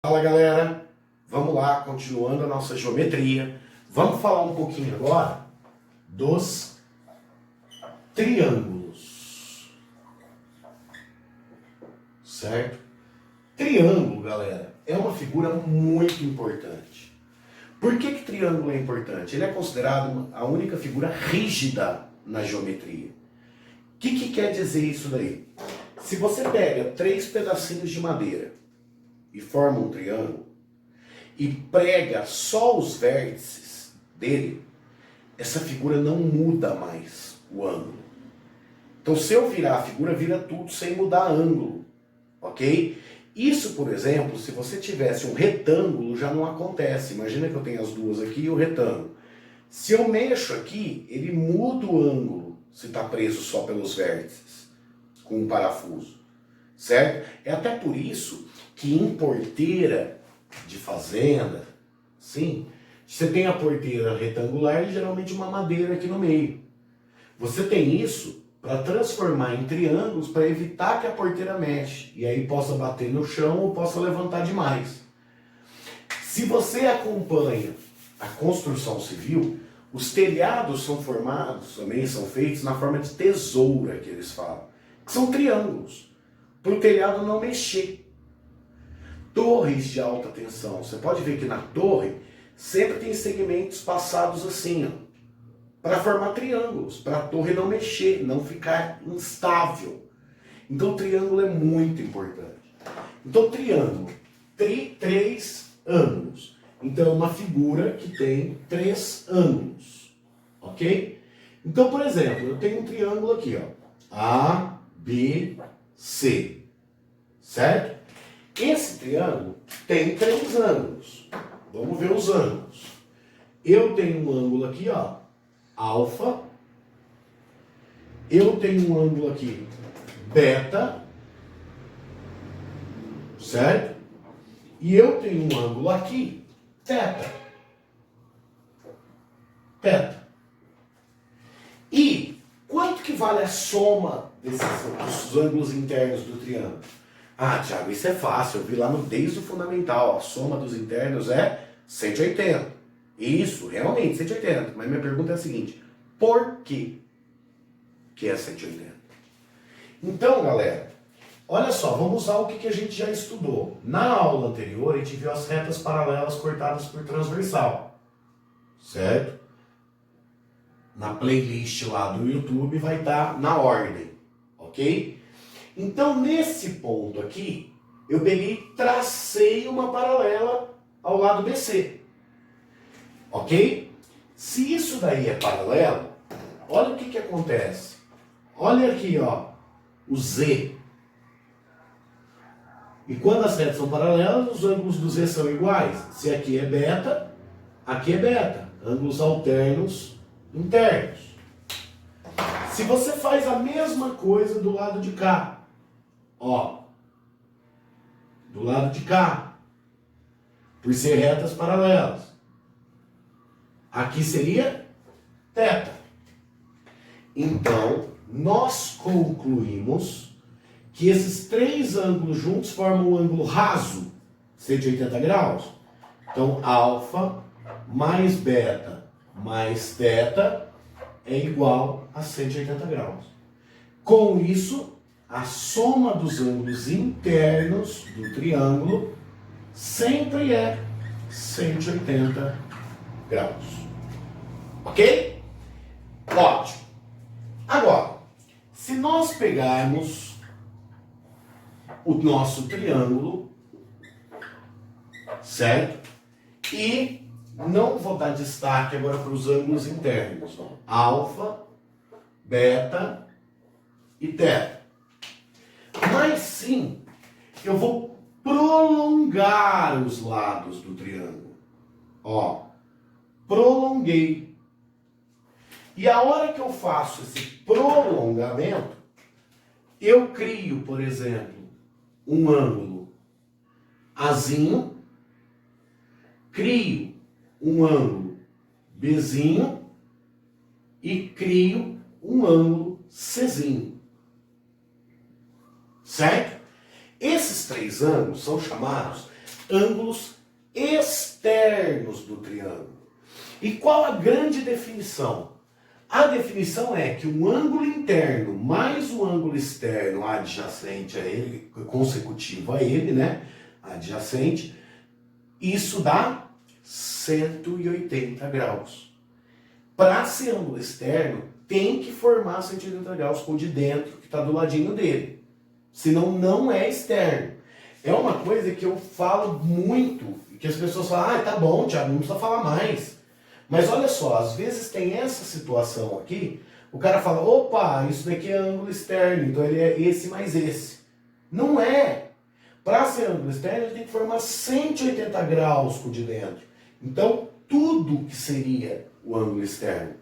Fala galera, vamos lá, continuando a nossa geometria. Vamos falar um pouquinho agora dos triângulos, certo? Triângulo, galera, é uma figura muito importante. Por que triângulo é importante? Ele é considerado a única figura rígida na geometria. O que quer dizer isso daí? Se você pega 3 pedacinhos de madeira e forma um triângulo e prega só os vértices dele, essa figura não muda mais o ângulo. Então, se eu virar a figura, vira tudo sem mudar ângulo, ok? Isso, por exemplo, se você tivesse um retângulo, já não acontece. Imagina que eu tenho as duas aqui e o retângulo. Se eu mexo aqui, ele muda o ângulo, se está preso só pelos vértices, com um parafuso, certo? É até por isso que em porteira de fazenda, sim, você tem a porteira retangular e geralmente uma madeira aqui no meio. Você tem isso para transformar em triângulos para evitar que a porteira mexe e aí possa bater no chão ou possa levantar demais. Se você acompanha a construção civil, os telhados são formados, também são feitos na forma de tesoura, que eles falam, que são triângulos, para o telhado não mexer. Torres de alta tensão, você pode ver que na torre sempre tem segmentos passados assim, ó, para formar triângulos, para a torre não mexer, não ficar instável. Então o triângulo é muito importante. Então triângulo, 3 ângulos. Então é uma figura que tem 3 ângulos, ok? Então, por exemplo, eu tenho um triângulo aqui, ó, A, B, C, certo? Esse triângulo tem 3 ângulos. Vamos ver os ângulos. Eu tenho um ângulo aqui, ó, alfa. Eu tenho um ângulo aqui, beta. Certo? E eu tenho um ângulo aqui, teta. Teta. E quanto que vale a soma dos ângulos internos do triângulo? Ah, Thiago, isso é fácil, eu vi lá desde o fundamental, a soma dos internos é 180. Isso, realmente, 180. Mas minha pergunta é a seguinte, por que é 180? Então, galera, olha só, vamos usar o que a gente já estudou. Na aula anterior, a gente viu as retas paralelas cortadas por transversal, certo? Na playlist lá do YouTube vai estar na ordem, ok? Então, nesse ponto aqui, eu peguei e tracei uma paralela ao lado BC. Ok? Se isso daí é paralelo, olha o que acontece. Olha aqui, ó, o Z. E quando as retas são paralelas, os ângulos do Z são iguais. Se aqui é beta, aqui é beta. Ângulos alternos internos. Se você faz a mesma coisa do lado de cá, ó, do lado de cá, por ser retas paralelas, aqui seria teta. Então, nós concluímos que esses 3 ângulos juntos formam um ângulo raso, 180 graus. Então, alfa mais beta mais teta é igual a 180 graus. Com isso, a soma dos ângulos internos do triângulo sempre é 180 graus. Ok? Ótimo. Agora, se nós pegarmos o nosso triângulo, certo? E não vou dar destaque agora para os ângulos internos, ó, alfa, beta e teta. Mas sim, eu vou prolongar os lados do triângulo. Ó, prolonguei. E a hora que eu faço esse prolongamento, eu crio, por exemplo, um ângulo Azinho, crio um ângulo Bzinho e crio um ângulo Czinho. Certo? Esses 3 ângulos são chamados ângulos externos do triângulo. E qual a grande definição? A definição é que um ângulo interno mais o ângulo externo adjacente a ele, consecutivo a ele, né? Adjacente, isso dá 180 graus. Para ser ângulo externo, tem que formar 180 graus com o de dentro, que está do ladinho dele. Senão não é externo. É uma coisa que eu falo muito, que as pessoas falam, tá bom, Thiago, não precisa falar mais. Mas olha só, às vezes tem essa situação aqui, o cara fala, opa, isso daqui é ângulo externo, então ele é esse mais esse. Não é. Para ser ângulo externo, ele tem que formar 180 graus com o de dentro. Então, tudo que seria o ângulo externo.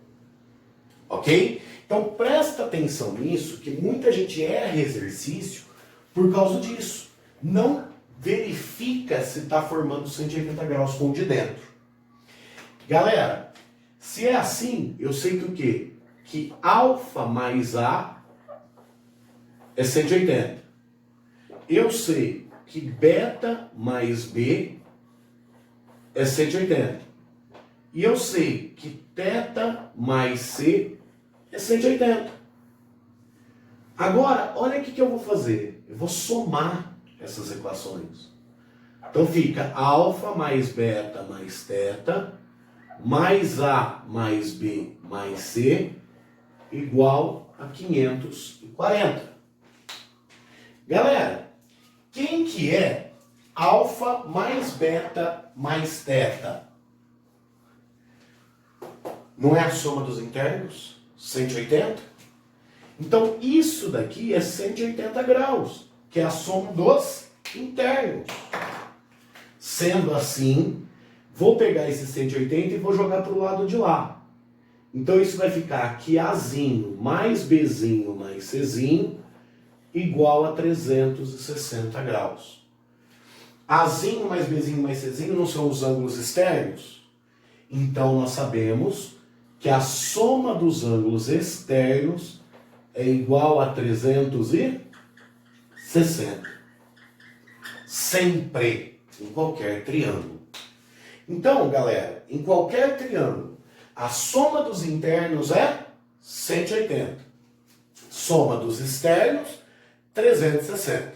Ok? Então, presta atenção nisso, que muita gente erra exercício por causa disso. Não verifica se está formando 180 graus com o de dentro. Galera, se é assim, eu sei que o quê? Que alfa mais A é 180. Eu sei que beta mais B é 180. E eu sei que θ mais C é 180. Agora, olha o que eu vou fazer. Eu vou somar essas equações. Então fica alfa mais beta mais θ mais A mais B mais C igual a 540. Galera, quem que é alfa mais beta mais θ? Não é a soma dos internos? 180? Então isso daqui é 180 graus, que é a soma dos internos. Sendo assim, vou pegar esse 180 e vou jogar para o lado de lá. Então isso vai ficar aqui Azinho mais Bzinho mais Czinho igual a 360 graus. Azinho mais Bzinho mais Czinho não são os ângulos externos? Então nós sabemos que a soma dos ângulos externos é igual a 360. Sempre, em qualquer triângulo. Então, galera, em qualquer triângulo, a soma dos internos é 180. Soma dos externos, 360.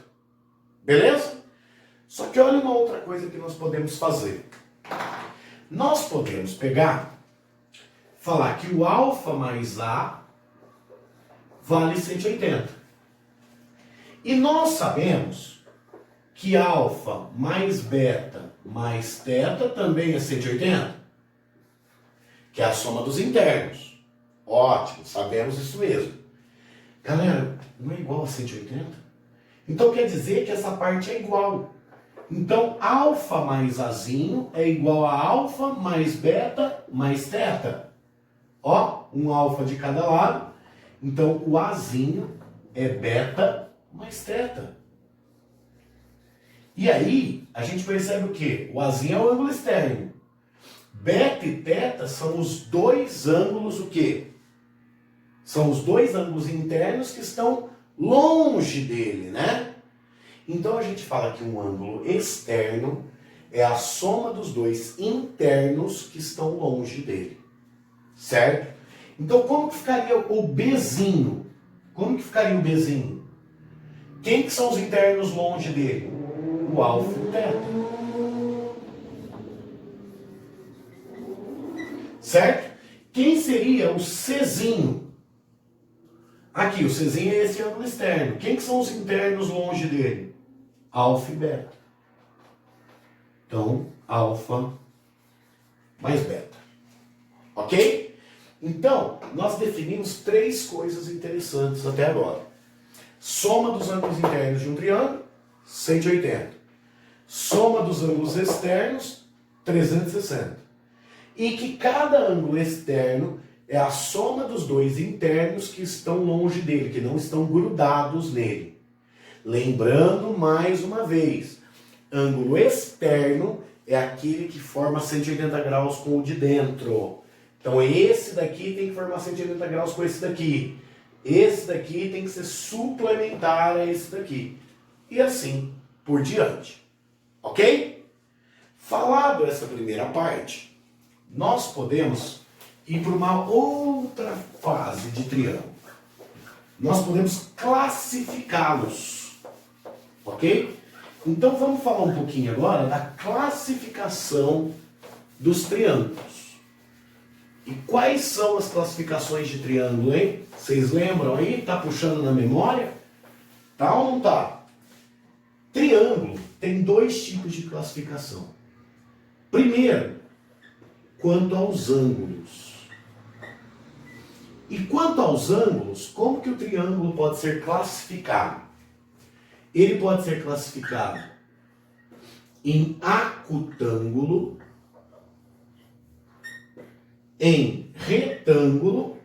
Beleza? Só que olha uma outra coisa que nós podemos fazer. Nós podemos pegar, falar que o alfa mais A vale 180. E nós sabemos que alfa mais beta mais θ também é 180, que é a soma dos internos. Ótimo, sabemos isso mesmo. Galera, não é igual a 180? Então quer dizer que essa parte é igual. Então alfa mais Azinho é igual a alfa mais beta mais θ. Ó, um alfa de cada lado. Então o Azinho é beta mais θ. E aí, a gente percebe o quê? O Azinho é o ângulo externo. Beta e θ são os dois ângulos o quê? São os dois ângulos internos que estão longe dele, né? Então a gente fala que um ângulo externo é a soma dos dois internos que estão longe dele. Certo? Então como que ficaria o Bzinho? Como que ficaria o Bzinho? Quem que são os internos longe dele? O alfa e o θ. Certo? Quem seria o Czinho? Aqui, o Czinho é esse ângulo externo. Quem que são os internos longe dele? Alfa e beta. Então, alfa mais beta. Ok? Então, nós definimos três coisas interessantes até agora. Soma dos ângulos internos de um triângulo, 180. Soma dos ângulos externos, 360. E que cada ângulo externo é a soma dos dois internos que estão longe dele, que não estão grudados nele. Lembrando mais uma vez, ângulo externo é aquele que forma 180 graus com o de dentro. Então esse daqui tem que formar 180 graus com esse daqui. Esse daqui tem que ser suplementar a esse daqui. E assim por diante. Ok? Falado essa primeira parte, nós podemos ir para uma outra fase de triângulo. Nós podemos classificá-los, ok? Então vamos falar um pouquinho agora da classificação dos triângulos. E quais são as classificações de triângulo, hein? Vocês lembram aí? Tá puxando na memória? Tá ou não tá? Triângulo tem dois tipos de classificação. Primeiro, quanto aos ângulos. E quanto aos ângulos, como que o triângulo pode ser classificado? Ele pode ser classificado em acutângulo, em retângulo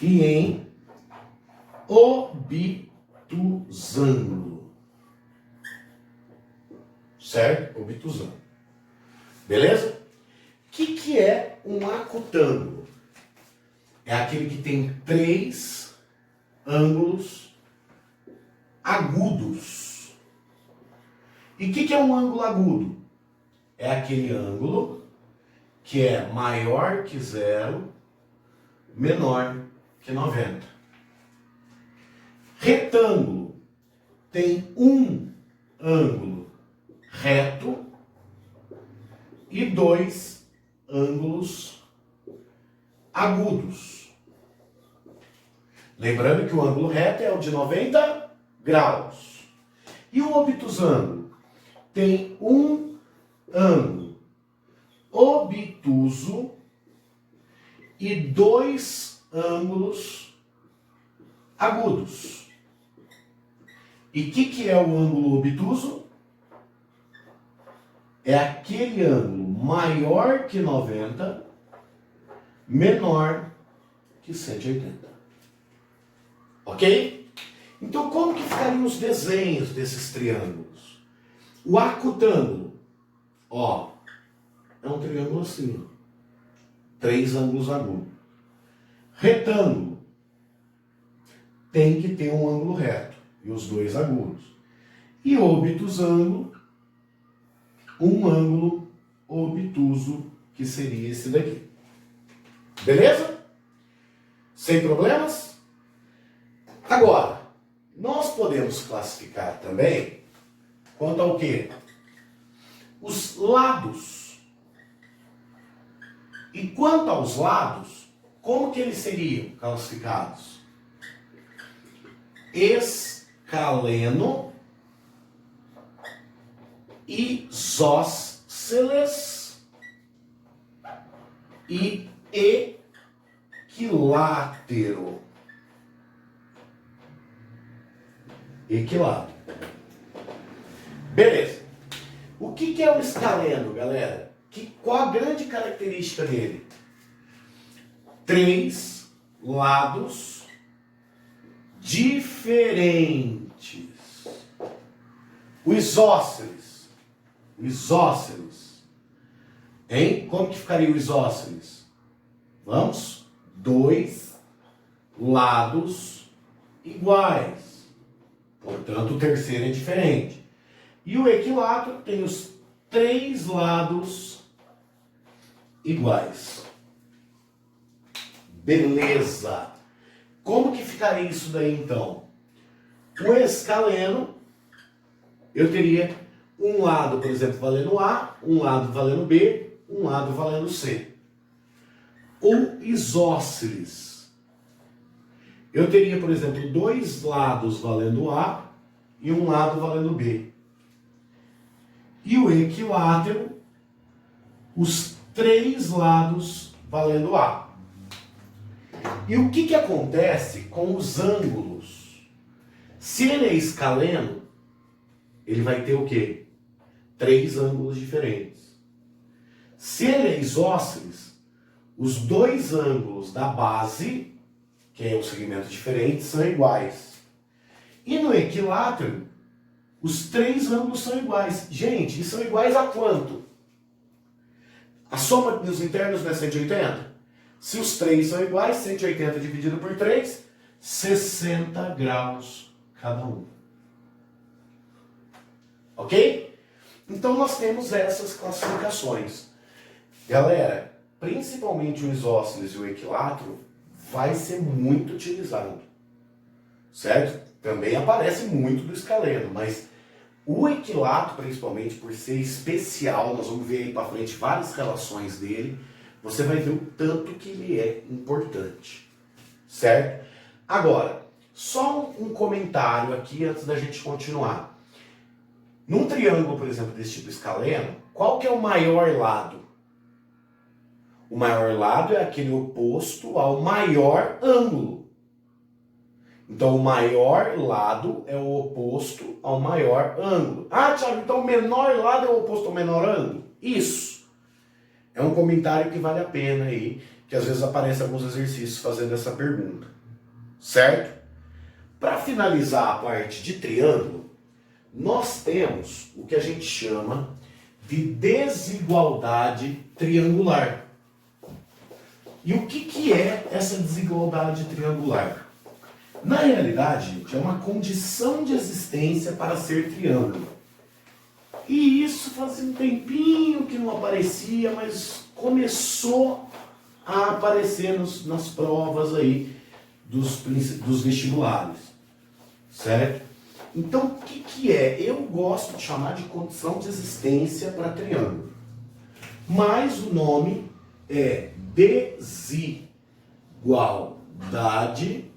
e em obtusângulo. Certo? Obtusângulo. Beleza? O que é um acutângulo? É aquele que tem três ângulos agudos. E o que é um ângulo agudo? É aquele ângulo que é maior que 0, menor que 90. Retângulo tem um ângulo reto e dois ângulos agudos. Lembrando que o ângulo reto é o de 90 graus. E o obtusângulo tem um ângulo obtuso e dois ângulos agudos. E o que é o ângulo obtuso? É aquele ângulo maior que 90, menor que 180. Ok? Então, como que ficariam os desenhos desses triângulos? O acutângulo, ó, é um triângulo assim, ó. Três ângulos agudos. Retângulo tem que ter um ângulo reto e os dois agudos. E obtusângulo, um ângulo obtuso, que seria esse daqui. Beleza? Sem problemas? Agora, nós podemos classificar também quanto ao quê? Os lados. E quanto aos lados, como que eles seriam classificados? Escaleno, isósceles e equilátero. Equilátero. Beleza. O que é o escaleno, galera? Qual a grande característica dele? Três lados diferentes. O isósceles. O isósceles. Hein? Como que ficaria o isósceles? Vamos? Dois lados iguais. Portanto, o terceiro é diferente. E o equilátero tem os três lados iguais. Beleza. Como que ficaria isso daí, então? O escaleno, eu teria um lado, por exemplo, valendo A, um lado valendo B, um lado valendo C. O isósceles, eu teria, por exemplo, dois lados valendo A e um lado valendo B. E o equilátero, os três lados valendo A. E o que acontece com os ângulos? Se ele é escaleno, ele vai ter o quê? Três ângulos diferentes. Se ele é isósceles, os dois ângulos da base, que é um segmento diferente, são iguais. E no equilátero, os três ângulos são iguais. Gente, e são iguais a quanto? A soma dos internos não é 180? Se os três são iguais, 180 dividido por 3, 60 graus cada um. Ok? Então nós temos essas classificações. Galera, principalmente o isósceles e o equilátero vai ser muito utilizado, certo? Também aparece muito do escaleno, mas o equilátero, principalmente por ser especial, nós vamos ver aí para frente várias relações dele, você vai ver o tanto que ele é importante, certo? Agora, só um comentário aqui antes da gente continuar. Num triângulo, por exemplo, desse tipo escaleno, qual que é o maior lado? O maior lado é aquele oposto ao maior ângulo. Então, o maior lado é o oposto ao maior ângulo. Ah, Thiago, então o menor lado é o oposto ao menor ângulo? Isso. É um comentário que vale a pena aí, que às vezes aparece alguns exercícios fazendo essa pergunta. Certo? Para finalizar a parte de triângulo, nós temos o que a gente chama de desigualdade triangular. E o que é essa desigualdade triangular? Na realidade, gente, é uma condição de existência para ser triângulo. E isso fazia um tempinho que não aparecia, mas começou a aparecer nas provas aí dos vestibulares, certo? Então, o que é? Eu gosto de chamar de condição de existência para triângulo. Mas o nome é desigualdade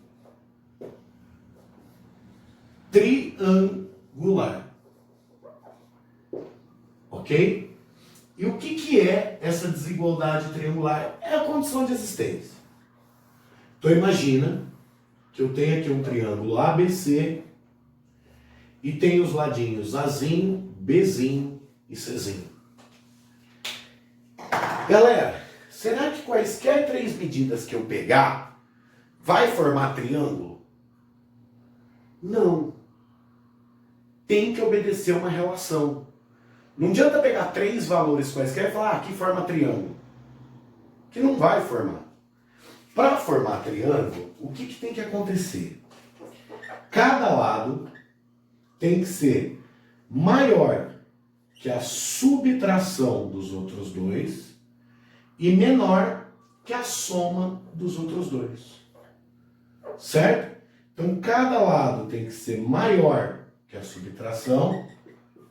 triangular. Ok? E o que é essa desigualdade triangular? É a condição de existência. Então imagina que eu tenho aqui um triângulo ABC e tenho os ladinhos Azinho, Bzinho e Czinho. Galera, será que quaisquer três medidas que eu pegar vai formar triângulo? Não. Tem que obedecer uma relação. Não adianta pegar três valores quaisquer e falar, aqui forma triângulo. Que não vai formar. Para formar triângulo, o que tem que acontecer? Cada lado tem que ser maior que a subtração dos outros dois e menor que a soma dos outros dois. Certo? Então, cada lado tem que ser maior que a subtração,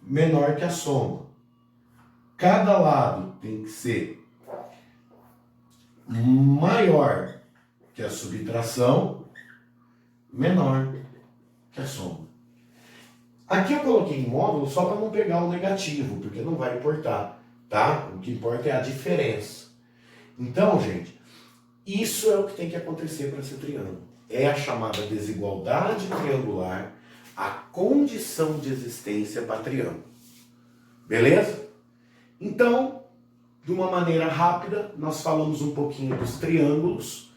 menor que a soma. Cada lado tem que ser maior que a subtração, menor que a soma. Aqui eu coloquei em módulo só para não pegar o negativo, porque não vai importar, tá? O que importa é a diferença. Então, gente, isso é o que tem que acontecer para esse triângulo. É a chamada desigualdade triangular, a condição de existência para triângulo. Beleza? Então, de uma maneira rápida, nós falamos um pouquinho dos triângulos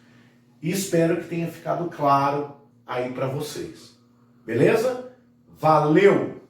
e espero que tenha ficado claro aí para vocês. Beleza? Valeu!